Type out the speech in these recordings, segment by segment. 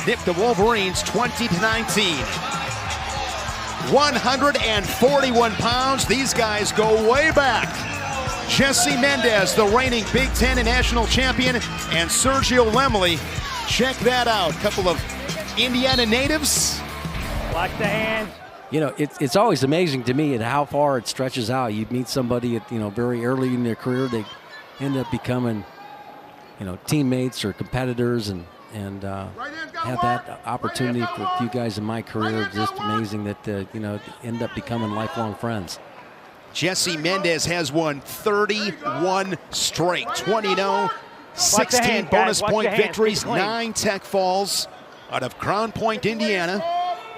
nipped the Wolverines 20-19. 141 pounds. These guys go way back. Jesse Mendez, the reigning Big Ten and national champion, and Sergio Lemley. Check that out. Couple of Indiana natives. Watch the hands. You know, it's always amazing to me at how far it stretches out. You meet somebody at, very early in their career, they end up becoming, teammates or competitors, and have that opportunity for a few guys in my career. Just amazing that, end up becoming lifelong friends. Jesse Mendez has won 31 straight, 20-0, 16 bonus point victories, 9 tech falls out of Crown Point, Indiana.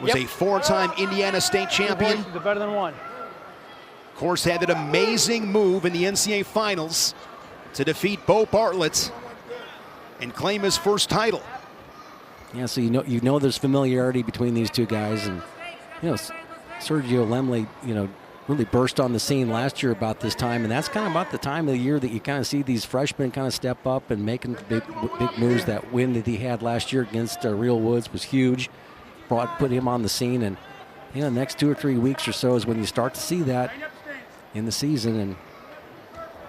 Was a 4-time Indiana state champion. Better than one. Of course, had that amazing move in the NCAA finals to defeat Bo Bartlett and claim his first title. Yeah, so you know there's familiarity between these two guys, and Sergio Lemley, really burst on the scene last year about this time, and that's kind of about the time of the year that you kind of see these freshmen kind of step up and making big moves. That win that he had last year against Real Woods was huge. Put him on the scene, and the next 2 or 3 weeks or so is when you start to see that in the season, and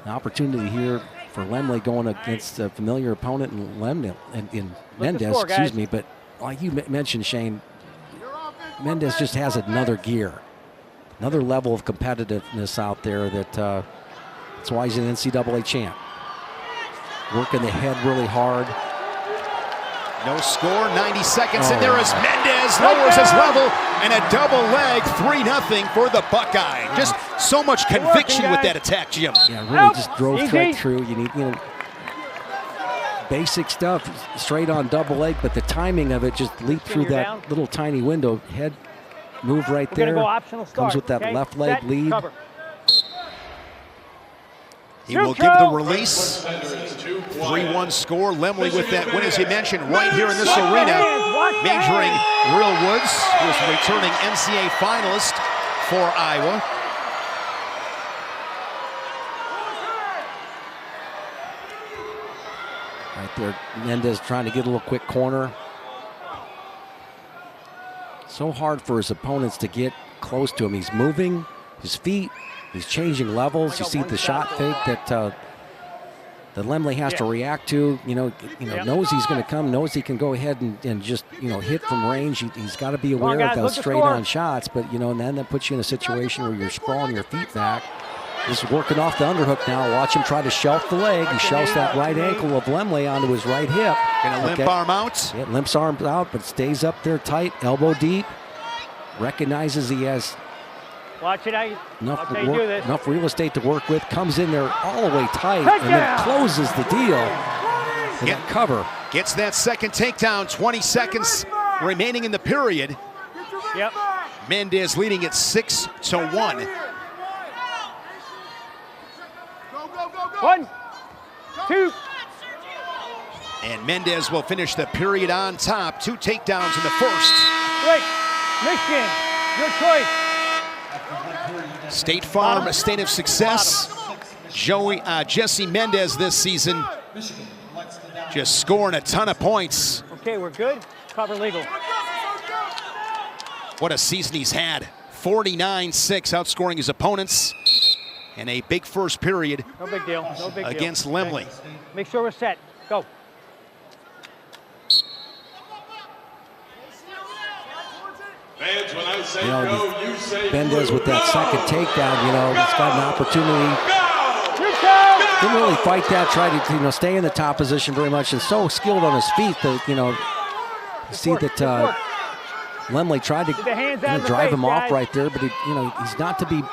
an opportunity here for Lemley going against a familiar opponent in Mendez, excuse me. But like you mentioned, Shane, Mendez just has another gear, another level of competitiveness out there that's why he's an NCAA champ. Working the head really hard. No score, 90 seconds, and there is Mendez, lowers his level, and a double leg, 3-0 for the Buckeye. Just so much conviction with that attack, Jim. Yeah, really just drove right through. You need, basic stuff, straight on double leg, but the timing of it just leaped through that little tiny window. Head move right there. Comes with that left leg lead. He will give the release. 3-1 score. Lemley with that win, as you mentioned, right here in this arena, majoring Real Woods, who's returning NCAA finalist for Iowa. Right there, Mendez trying to get a little quick corner. So hard for his opponents to get close to him. He's moving his feet. He's changing levels. You see the shot fake that Lemley has to react to. Knows he's going to come. Knows he can go ahead and just hit from range. He's got to be aware of those straight-on shots. But and then that puts you in a situation where you're sprawling your feet back. Just working off the underhook now. Watch him try to shelf the leg. He shelves that right ankle of Lemley onto his right hip. Gonna limp arm out. Yeah, limps arms out, but stays up there tight, elbow deep. Recognizes he has. Watch it. Enough real estate to work with. Comes in there all the way tight and then closes the deal with that cover. Gets that second takedown. 20 seconds remaining in the period. Yep. Mendez leading at 6-1. 1, 2. And Mendez will finish the period on top. 2 takedowns in the first. Great. Michigan, your choice. State Farm, a state of success. Jesse Mendez this season just scoring a ton of points. Okay, we're good. Cover legal. What a season he's had. 49-6, outscoring his opponents. And a big first period. No big deal. No big deal. Against Lemley. Make sure we're set. Go. Mendez with that second takedown, he's got an opportunity. Didn't really fight that, tried to stay in the top position very much, and so skilled on his feet that, you see that Lemley tried to drive him off right there, but he's not to be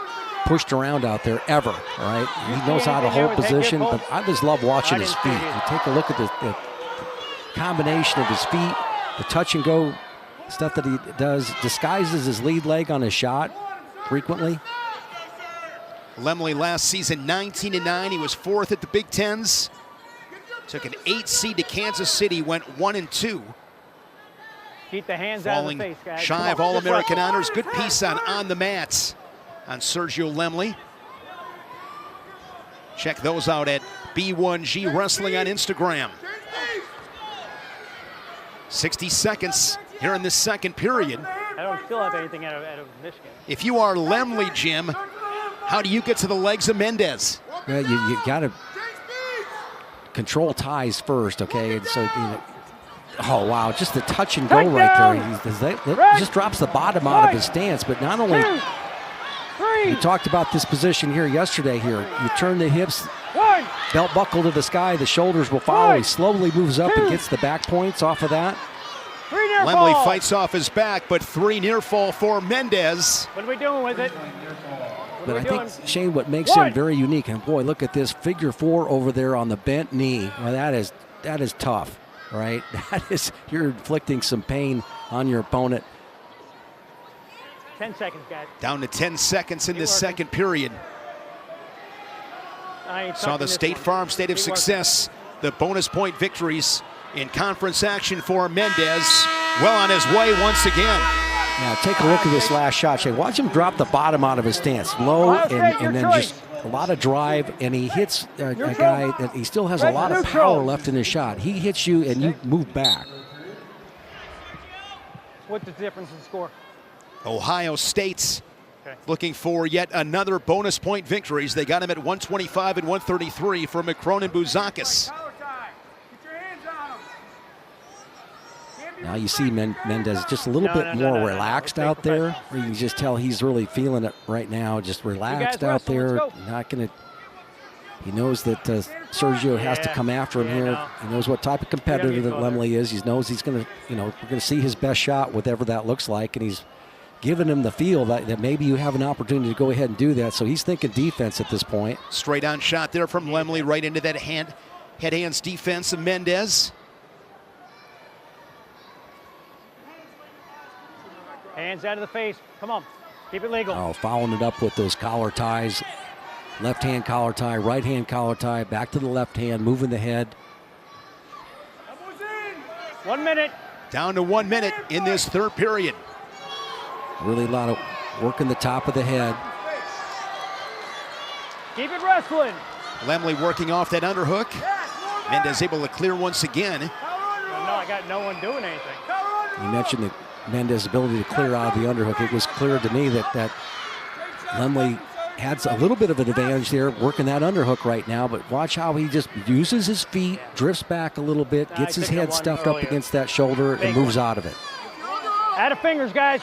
pushed around out there ever, right? He knows how to hold position, but I just love watching his feet. You take a look at the combination of his feet, the touch and go stuff that he does, disguises his lead leg on his shot frequently. Lemley last season 19-9. He was 4th at the Big Tens. Took an 8 seed to Kansas City, went 1-2. Keep the hands out of the face, guys. Shy of All-American honors. Good piece on the mats on Sergio Lemley. Check those out at B1G Wrestling on Instagram. 60 seconds here in the second period. I don't still have anything out of Michigan. If you are Lemley, Jim, how do you get to the legs of Mendez? Yeah, you got to control ties first, okay? And so, oh, wow, just the touch and go right there. He just drops the bottom out of his stance, but not only... We talked about this position here yesterday here. You turn the hips, belt buckle to the sky, the shoulders will follow. He slowly moves up and gets the back points off of that. Lemley fights off his back, but 3 near fall for Mendez. What are we doing with it? But I think, Shane, what makes him very unique, and boy, look at this figure 4 over there on the bent knee. Well, that is tough, right? You're inflicting some pain on your opponent. 10 seconds, guys. Down to 10 seconds in this second period. Saw the State Farm State of Success, the bonus point victories in conference action for Mendez. Well on his way once again. Now take a look at this last shot, Shane. Watch him drop the bottom out of his stance. Low and then just a lot of drive, and he hits a guy that he still has a lot of power left in his shot. He hits you and you move back. What's the difference in score? Ohio State's looking for yet another bonus point victories. They got him at 125 and 133 for McCrone and Bouzakis. Now you see Mendez just a little bit more relaxed out there. You can just tell he's really feeling it right now. Just relaxed out there. Not gonna. He knows that Sergio has to come after him here. He knows what type of competitor that Lemley is. He knows he's gonna. We're gonna see his best shot, whatever that looks like, and he's giving him the feel that maybe you have an opportunity to go ahead and do that. So he's thinking defense at this point. Straight on shot there from Lemley right into that head-hands defense of Mendez. Hands out of the face. Come on. Keep it legal. Oh, following it up with those collar ties. Left hand collar tie, right hand collar tie, back to the left hand, moving the head. 1 minute. Down to 1 minute in this third period. Really a lot of working the top of the head. Keep it wrestling. Lemley working off that underhook. Mendez able to clear once again. No, I got no one doing anything. You mentioned Mendez's ability to clear out of the underhook. It was clear to me that Lemley had a little bit of an advantage there working that underhook right now, but watch how he just uses his feet, drifts back a little bit, gets his head stuffed up against that shoulder, and moves out of it. Out of fingers, guys.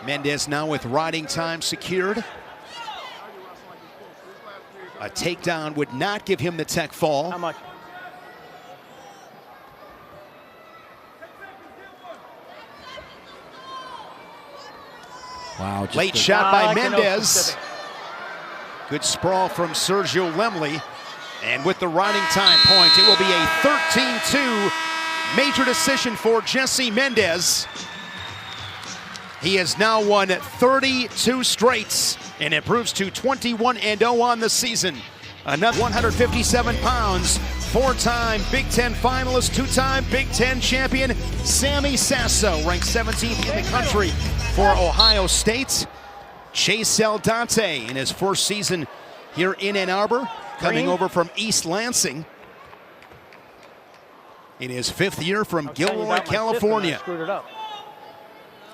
Mendez now with riding time secured. A takedown would not give him the tech fall. How much? Wow. Late shot by Mendez. Good sprawl from Sergio Lemley. And with the riding time point, it will be a 13-2 major decision for Jesse Mendez. He has now won 32 straights and improves to 21-0 on the season. Another 157 pounds, 4-time Big Ten finalist, 2-time Big Ten champion, Sammy Sasso, ranked 17th in the country for Ohio State. Chase Saldante in his first season here in Ann Arbor, coming over from East Lansing. In his 5th year from Gilroy, California.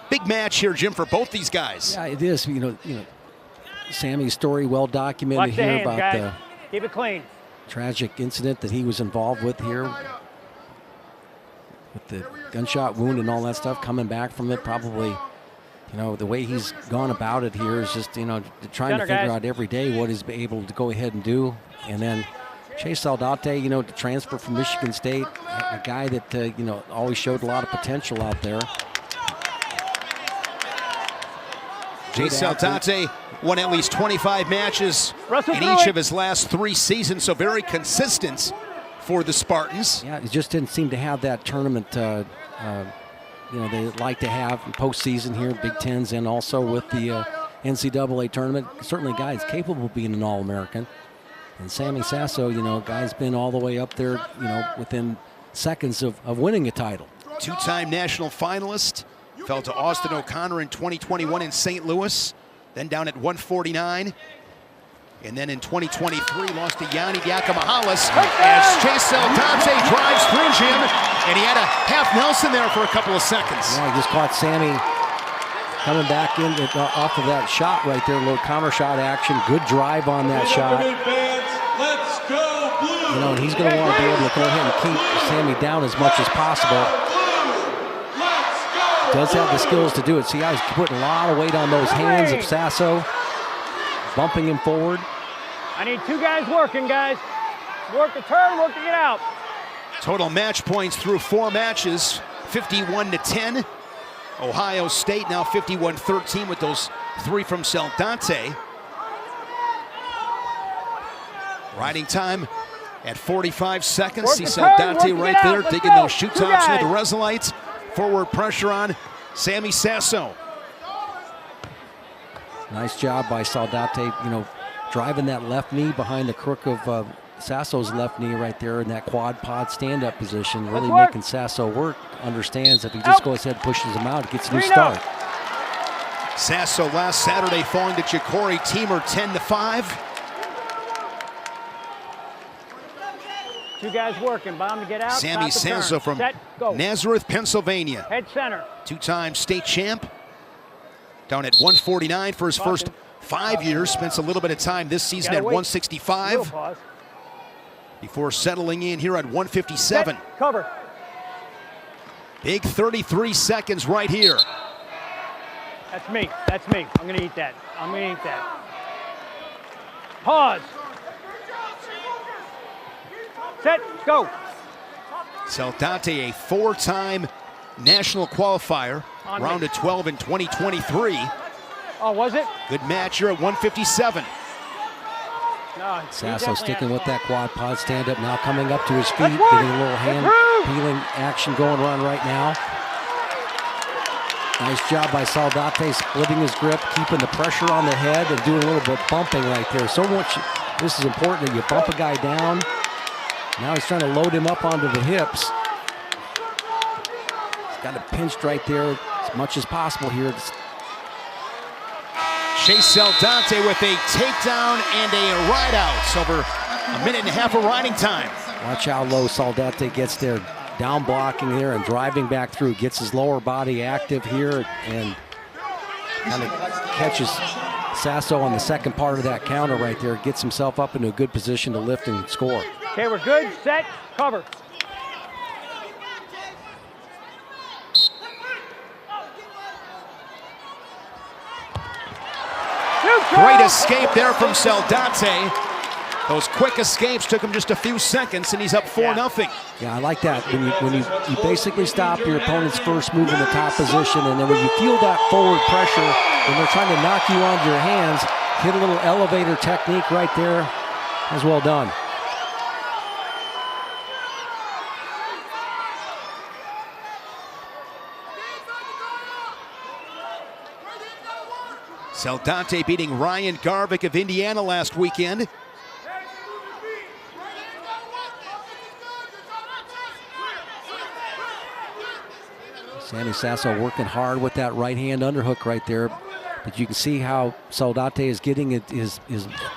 Big match here, Jim, for both these guys. Yeah, it is. Sammy's story well documented here about the keep it clean. Tragic incident that he was involved with here, with the gunshot wound and all that stuff. Coming back from it, probably, the way he's gone about it here is just, trying to figure out every day what he's able to go ahead and do. And then Chase Saldante, to transfer from Michigan State, a guy that always showed a lot of potential out there. Chase Saldante won at least 25 matches in each of his last 3 seasons, so very consistent for the Spartans. Yeah, he just didn't seem to have that tournament, they like to have in postseason here, Big Tens, and also with the NCAA tournament. Certainly a guy that's capable of being an All-American. And Sammy Sasso, guy's been all the way up there, within seconds of winning a title. 2-time national finalist. Fell to Austin O'Connor in 2021 in St. Louis, then down at 149. And then in 2023, lost to Yanni Diakomahalis as Chase Saldate drives through him, and he had a half Nelson there for a couple of seconds. Yeah, he just caught Sammy coming back in off of that shot right there, a little counter shot action. Good drive on that shot. You know, and he's going to want to be able to go ahead and keep Sammy down as much as possible. Does have the skills to do it. See how he's putting a lot of weight on those hands of Sasso, bumping him forward. I need two guys working, guys. Work the turn, work to get out. Total match points through 4 matches, 51-10. Ohio State now 51-13 with those 3 from Saldate. Riding time at 45 seconds. See Saldate right there digging those shoot tops with the Resolites. Forward pressure on Sammy Sasso. Nice job by Saldate, you know, driving that left knee behind the crook of Sasso's left knee right there in that quad pod stand-up position, really making Sasso work. Understands if he just goes ahead and pushes him out, it gets a new start. Sasso last Saturday falling to Ja'Cory Teamer 10-5. Two guys working, bomb to get out. Sammy Sasso from Nazareth, Pennsylvania. Head center. 2-time state champ. Down at 149 for his first 5 years. Spends a little bit of time this season at 165. Before settling in here at 157. Cover. Big 33 seconds right here. That's me. That's me. I'm going to eat that. I'm going to eat that. Pause. Set. Go. Saldate, a 4-time national qualifier. Round of 12 in 2023. Oh, was it? Good match here at 157. No, Sasso sticking with that quad pod stand-up, now coming up to his feet, getting a little hand peeling action going on right now. Nice job by Saldate, splitting his grip, keeping the pressure on the head, and doing a little bit of bumping right there. So much, this is important that you bump a guy down. Now he's trying to load him up onto the hips. He's got it pinched right there as much as possible here. Chase Saldate with a takedown and a ride out. Over a minute and a half of riding time. Watch how low Saldate gets there, down blocking there and driving back through. Gets his lower body active here and kind of catches Sasso on the second part of that counter right there. Gets himself up into a good position to lift and score. Okay, we're good. Set. Cover. Great escape there from Saldate. Those quick escapes took him just a few seconds, and he's up 4-0. Yeah, I like that. When you basically stop your opponent's first move in the top position, and then when you feel that forward pressure, when they're trying to knock you onto your hands, hit a little elevator technique right there. That's well done. Saldate beating Ryan Garvik of Indiana last weekend. Sammy Sasso working hard with that right hand underhook right there. But you can see how Saldate is getting his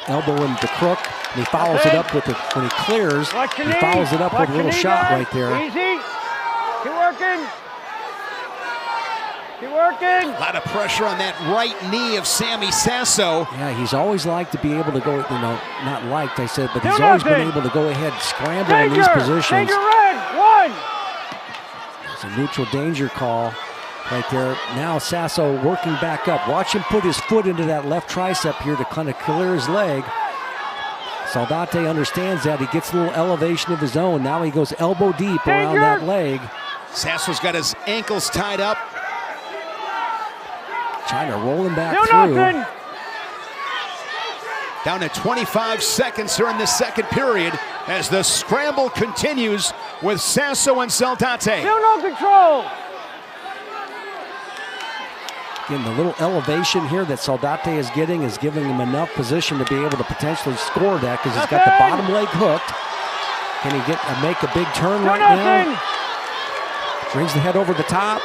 elbow in the crook, and he follows it up with when he clears, he follows it up with a little shot right there. Easy. Keep working. Keep working. A lot of pressure on that right knee of Sammy Sasso. Yeah, he's always liked to be able to go, not liked, I said, but he's always been able to go ahead and scramble in these positions. Danger red. 1. It's a neutral danger call right there. Now Sasso working back up. Watch him put his foot into that left tricep here to kind of clear his leg. Saldate understands that. He gets a little elevation of his own. Now he goes elbow deep around that leg. Sasso's got his ankles tied up. Trying to roll him back through. Down to 25 seconds here in the second period as the scramble continues with Sasso and Saldate. Still no control. Again, the little elevation here that Saldate is getting is giving him enough position to be able to potentially score that because he's got the bottom leg hooked. Can he make a big turn right now? Brings the head over the top.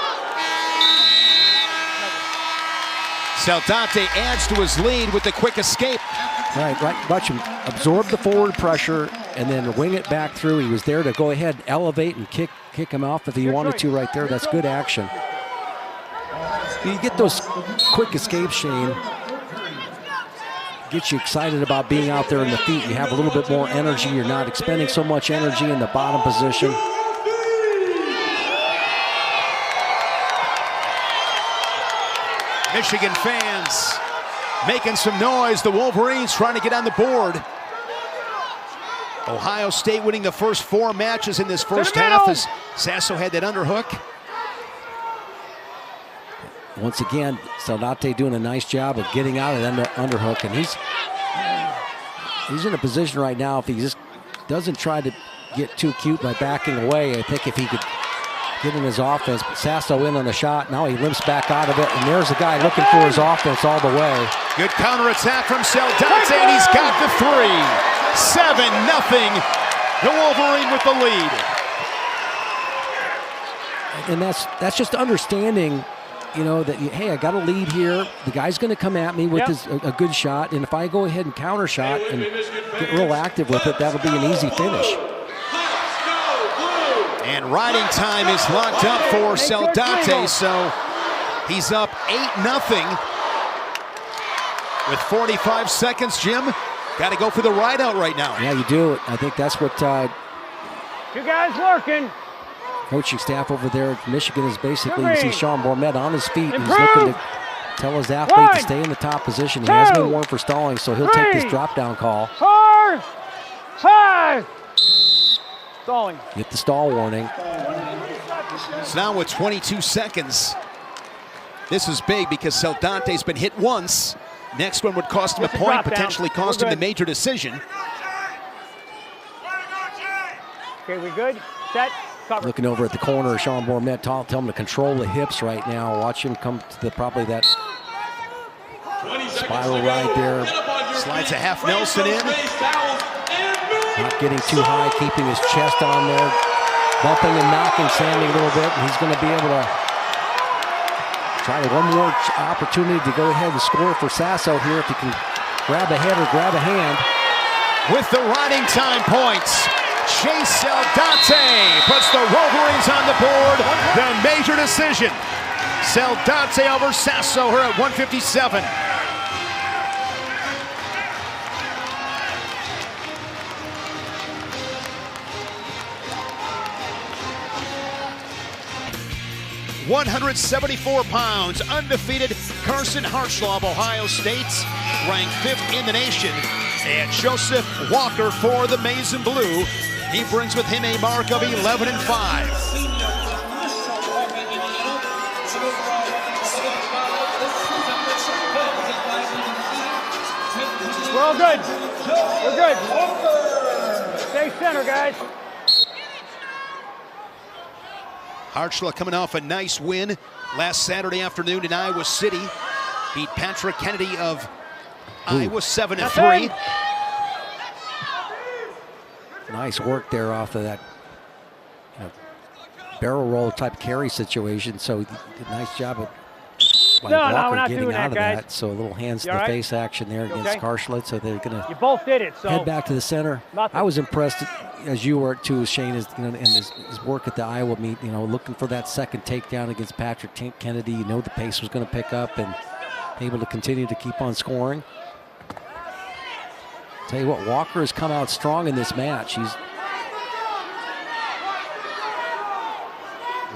Saldate adds to his lead with the quick escape. Right. Watch him absorb the forward pressure and then wing it back through. He was there to go ahead, elevate, and kick him off if he wanted to right there. That's good action. You get those quick escapes, Shane. Gets you excited about being out there in the feet. You have a little bit more energy. You're not expending so much energy in the bottom position. Michigan fans making some noise. The Wolverines trying to get on the board. Ohio State winning the first 4 matches in this first half as Sasso had that underhook. Once again, Saldate doing a nice job of getting out of that underhook, and he's in a position right now, if he just doesn't try to get too cute by backing away, I think if he could get in his offense, Sasso in on the shot, now he limps back out of it, and there's a guy looking for his offense all the way. Good counterattack from Saldate, and he's got the 3. 7-0, the Wolverine with the lead. And that's just understanding, you know, that, hey, I got a lead here. The guy's going to come at me with a good shot, and if I go ahead and counter shot and get real active with it, that'll be an easy finish. And riding time is locked up for Saldate, so he's up 8-0. With 45 seconds, Jim, got to go for the ride out right now. Yeah, you do. I think that's what you guys working. Coaching staff over there at Michigan is basically, you see Sean Bormet on his feet, and he's looking to tell his athlete to stay in the top position. He has been warned for stalling, so he'll take this drop-down call. 4, 5. Stalling. Get the stall warning. So now with 22 seconds, this is big because Saldate's been hit once. Next one would cost him a point, potentially cost him the major decision. Okay, we good? Set. Cover. Looking over at the corner, Sean Bormet, tell him to control the hips right now. Watch him come to probably that spiral ride there. Slides a half Nelson in. Not getting too high, keeping his chest on there. Bumping and knocking Sammy a little bit, and he's going to be able to try one more opportunity to go ahead and score for Sasso here if he can grab a head or grab a hand. With the riding time points, Chase Saldate puts the Wolverines on the board. The major decision. Saldate over Sasso here at 157. £174, undefeated Carson Hartzlaw of Ohio State, ranked 5th in the nation. And Joseph Walker for the Maize and Blue. He brings with him a mark of 11-5. We're all good. We're good. Stay center, guys. Hartzlaw coming off a nice win last Saturday afternoon in Iowa City. Beat Patrick Kennedy of Iowa 7-3. Nice work there off of that barrel roll type carry situation. So nice job of Walker getting out of that. So a little hands to the face action there against Karshlet. So they're going to both did it. So head back to the center. I was impressed, as you were too, Shane, in his work at the Iowa meet. Looking for that second takedown against Patrick Kennedy. The pace was going to pick up and able to continue to keep on scoring. Tell you what, Walker has come out strong in this match.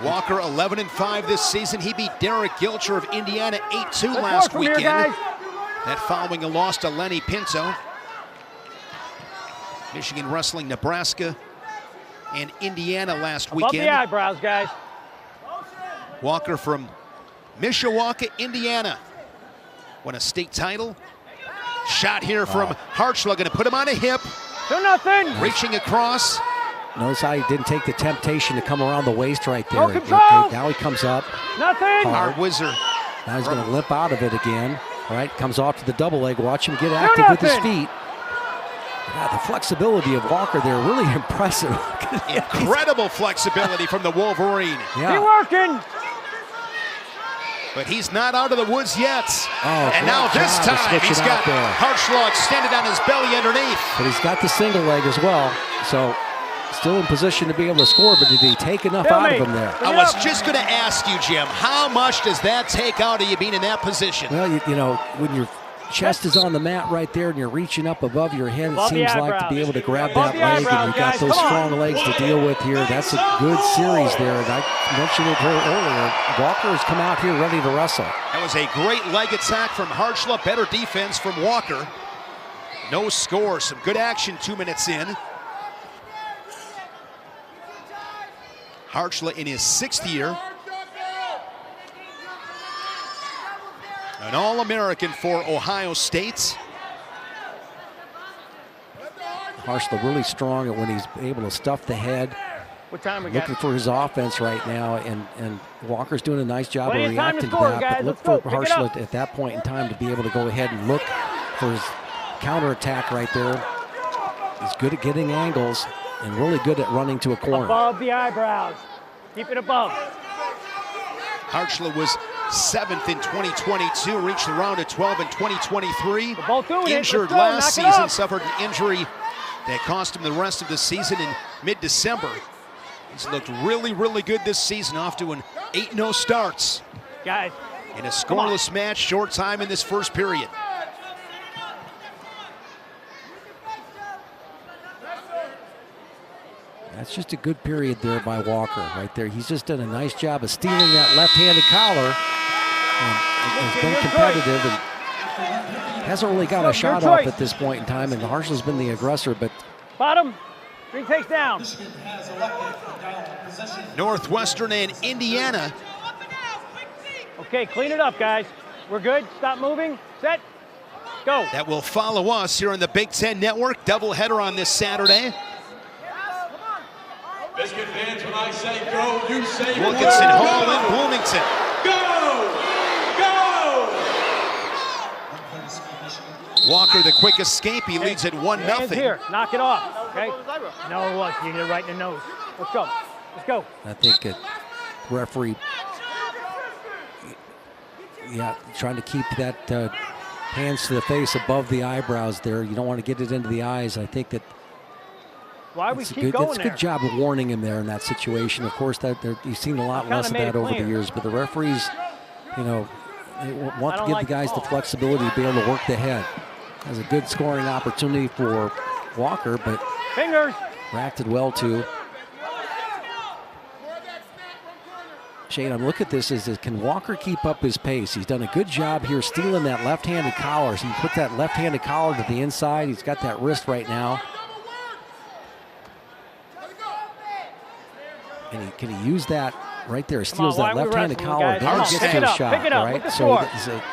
Walker 11-5 this season. He beat Derek Gilcher of Indiana 8-2 last weekend. That following a loss to Lenny Pinto. Michigan wrestling Nebraska and Indiana last weekend. Above the eyebrows, guys. Walker from Mishawaka, Indiana. Won a state title. Shot here from Hartzlaw, going to put him on a hip. 2-0. Reaching across. Notice how he didn't take the temptation to come around the waist right there. No control. Now he comes up. Nothing. Hard whizzer. Now he's going to limp out of it again. All right, comes off to the double leg. Watch him get active with his feet. God, the flexibility of Walker there, really impressive. Incredible flexibility from the Wolverine. Yeah. Keep working. But he's not out of the woods yet. Oh, and now this time he's got there. Hartzlaw extended on his belly underneath. But he's got the single leg as well. So still in position to be able to score, but did he take enough out of him there? I was just going to ask you, Jim, how much does that take out of you being in that position? Well, you know, when your chest is on the mat right there and you're reaching up above your head, it seems like to be able to grab that leg, and you've got those strong legs to deal with here. That's a good series there, and I mentioned it earlier. Walker has come out here ready to wrestle. That was a great leg attack from Hartzlaw. Better defense from Walker. No score. Some good action 2 minutes in. Hartzlaw in his 6th year. An All-American for Ohio State. Hartzlaw really strong when he's able to stuff the head. What time we got? Looking for his offense right now, and Walker's doing a nice job of Plenty of time to reacting to score, that. guys. But look Let's for go. Pick it Hartzlaw up. at that point in time to be able to go ahead and look for his counterattack right there. He's good at getting angles and really good at running to a corner. Above the eyebrows. Keep it above. Hartzlaw was 7th in 2022, reached the round of 12 in 2023. We're both doing it. Injured Let's go. last Knock it season, off. suffered an injury that cost him the rest of the season in mid-December. He's looked really, really good this season, off to an 8-0 starts. Guys. In a scoreless match, short time in this first period. That's just a good period there by Walker right there. He's just done a nice job of stealing that left-handed collar and has been competitive and hasn't really got a shot off at this point in time, and Hartzlaw's been the aggressor, but Bottom. 3 takes down. Northwestern and Indiana. Okay, clean it up, guys. We're good. Stop moving. Set. Go. That will follow us here on the Big Ten Network. Doubleheader on this Saturday. Biscuit fans, when I say go, you say Wilkinson go. Hall in Bloomington. Go! Walker, the quick escape. He leads at 1-0. Hands here. Knock it off. Okay. No, it was. You hit it right in the nose. Let's go. Let's go. I think a referee, trying to keep that hands to the face above the eyebrows there. You don't want to get it into the eyes. I think that Why we keep going that's a there? good job of warning him there in that situation. Of course, you've seen a lot less of that over the years, but the referees, you know, they want to give the guys the flexibility to be able to work the head. Has a good scoring opportunity for Walker, but Fingers. reacted well to. Shane, look at this. Can Walker keep up his pace? He's done a good job here stealing that left-handed collar. So he put that left-handed collar to the inside. He's got that wrist right now. And can he use that right there? He steals that left-handed collar. Then he gets to a shot, right? So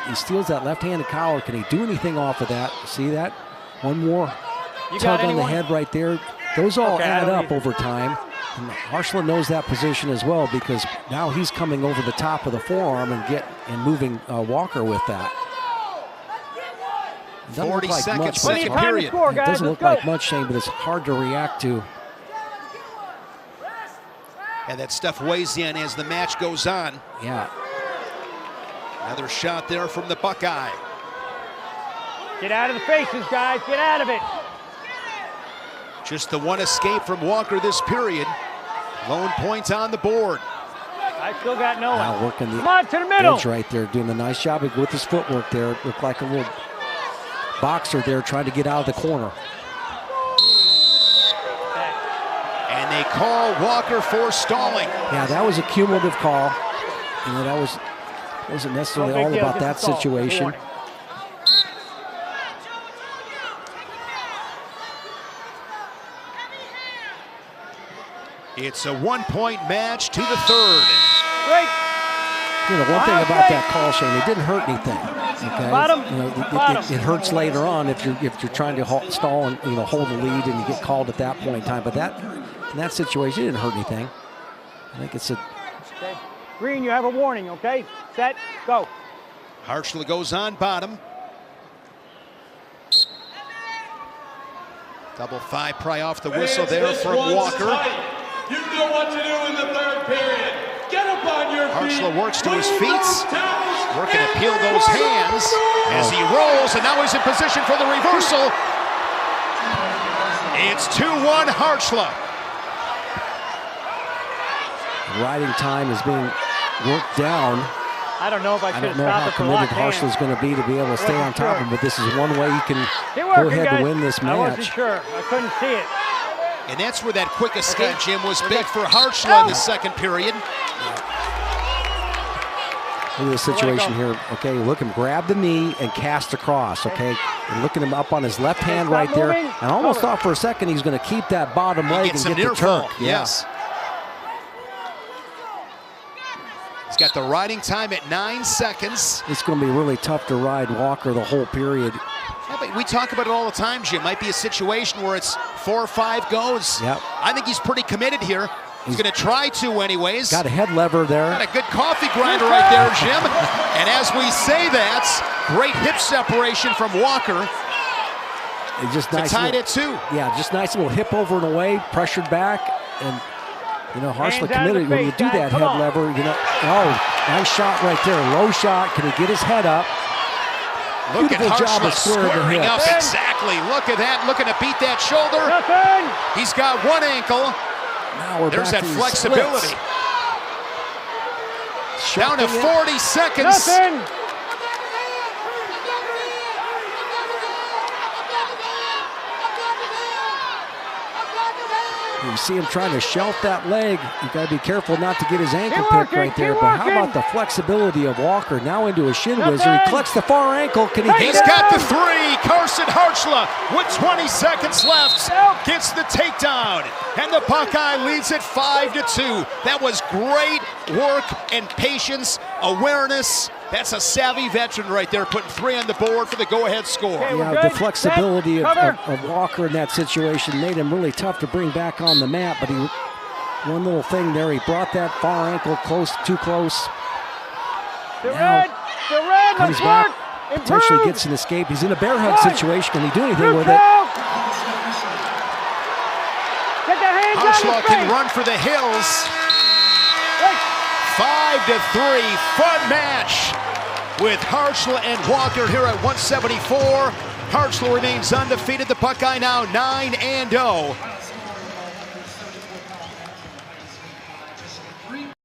he steals that left-handed collar. Can he do anything off of that? See that? One more tug on the head right there. Those all add up over time. And Hartzlaw knows that position as well, because now he's coming over the top of the forearm and moving Walker with that. It doesn't 40 look like seconds, much, second but period. Score, it guys. doesn't Let's look like go. much, Shane, but it's hard to react to. And that stuff weighs in as the match goes on. Yeah. Another shot there from the Buckeye. Get out of the faces, guys. Get out of it. Just the one escape from Walker this period. Lone point on the board. I still got no one. Now working the Come on, to the middle. edge right there, doing a nice job with his footwork there. Looked like a little boxer there trying to get out of the corner. And they call Walker for stalling. Yeah, that was a cumulative call. You know, wasn't necessarily all about that situation. It's a one-point match to the third. Great. You know, one thing about that call, Shane, it didn't hurt anything. Okay, Bottom. you know, it hurts later on if you're trying to stall and hold the lead and you get called at that point in time. But in that situation, it didn't hurt anything. I think it's a. Okay. Green, you have a warning. Okay, set, go. Hartzlaw goes on bottom. Double pry off the whistle there from Walker. You know what to do in the third period. Get up on your feet. Hartzler works to his feet, working to peel those hands as he rolls, and now he's in position for the reversal. It's 2-1 Hartzler. Riding time is being worked down. I don't know if I should don't know stop how it for committed locked hands. Hartzler's going to be able to stay on top of him, but this is one way he can Keep go working, ahead guys. to win this I wasn't match. sure. I couldn't see it. And that's where that quick escape, Okay. Jim, was We're big good. for Hartzler in the second period. Look at this situation here. Okay, look him grab the knee and cast across. Okay, and looking him up on his left hand Stop right there. moving. And I almost Cover. thought for a second he's going to keep that bottom He leg gets and some get near the turn. fall, yes. He's got the riding time at 9 seconds. It's going to be really tough to ride Walker the whole period. Yeah, but we talk about it all the time, Jim. Might be a situation where it's 4 or 5 goes. Yep. I think he's pretty committed here. He's going to try to anyways. Got a head lever there. Got a good coffee grinder right there, Jim. And as we say that, great hip separation from Walker. It's just To nice. tie it at 2. Yeah, just nice little hip over and away, pressured back, and you know Hartzler Hands out of the committed when you face, do guys. that Come head on. lever. You know, oh, nice shot right there, low shot. Can he get his head up? Look at Beautiful job Hartzler of squaring the squaring up. hips. Exactly. Look at that. Looking to beat that shoulder. Nothing. He's got one ankle. Now we're There's back that to these flexibility. splits. Down to Shuffling it. 40 seconds. Nothing. You see him trying to shelf that leg. You got to be careful not to get his ankle Keep picked working, right there. keep But how working. about the flexibility of Walker? Now into a shin Nothing. whizzer. He collects the far ankle. Can he He's get it? got the 3. Carson Hartzler with 20 seconds left Help. gets the takedown, and the Buckeye leads it 5-2. That was great work and patience, awareness. That's a savvy veteran right there, putting 3 on the board for the go-ahead score. Okay, we're Yeah, the good. flexibility Set. of Cover. Walker in that situation made him really tough to bring back on the mat. But one little thing there, he brought that far ankle close, too close. Still Now red. Still red. Comes Let's back, work. potentially Improve. gets an escape. He's in a bear hug One. situation. Can he do anything Two with it? count. Get the hands out of Hartzler his can face. run for the hills. Hey. 5-3, fun match with Hartzler and Walker here at 174. Hartzler remains undefeated. The Buckeye now 9-0.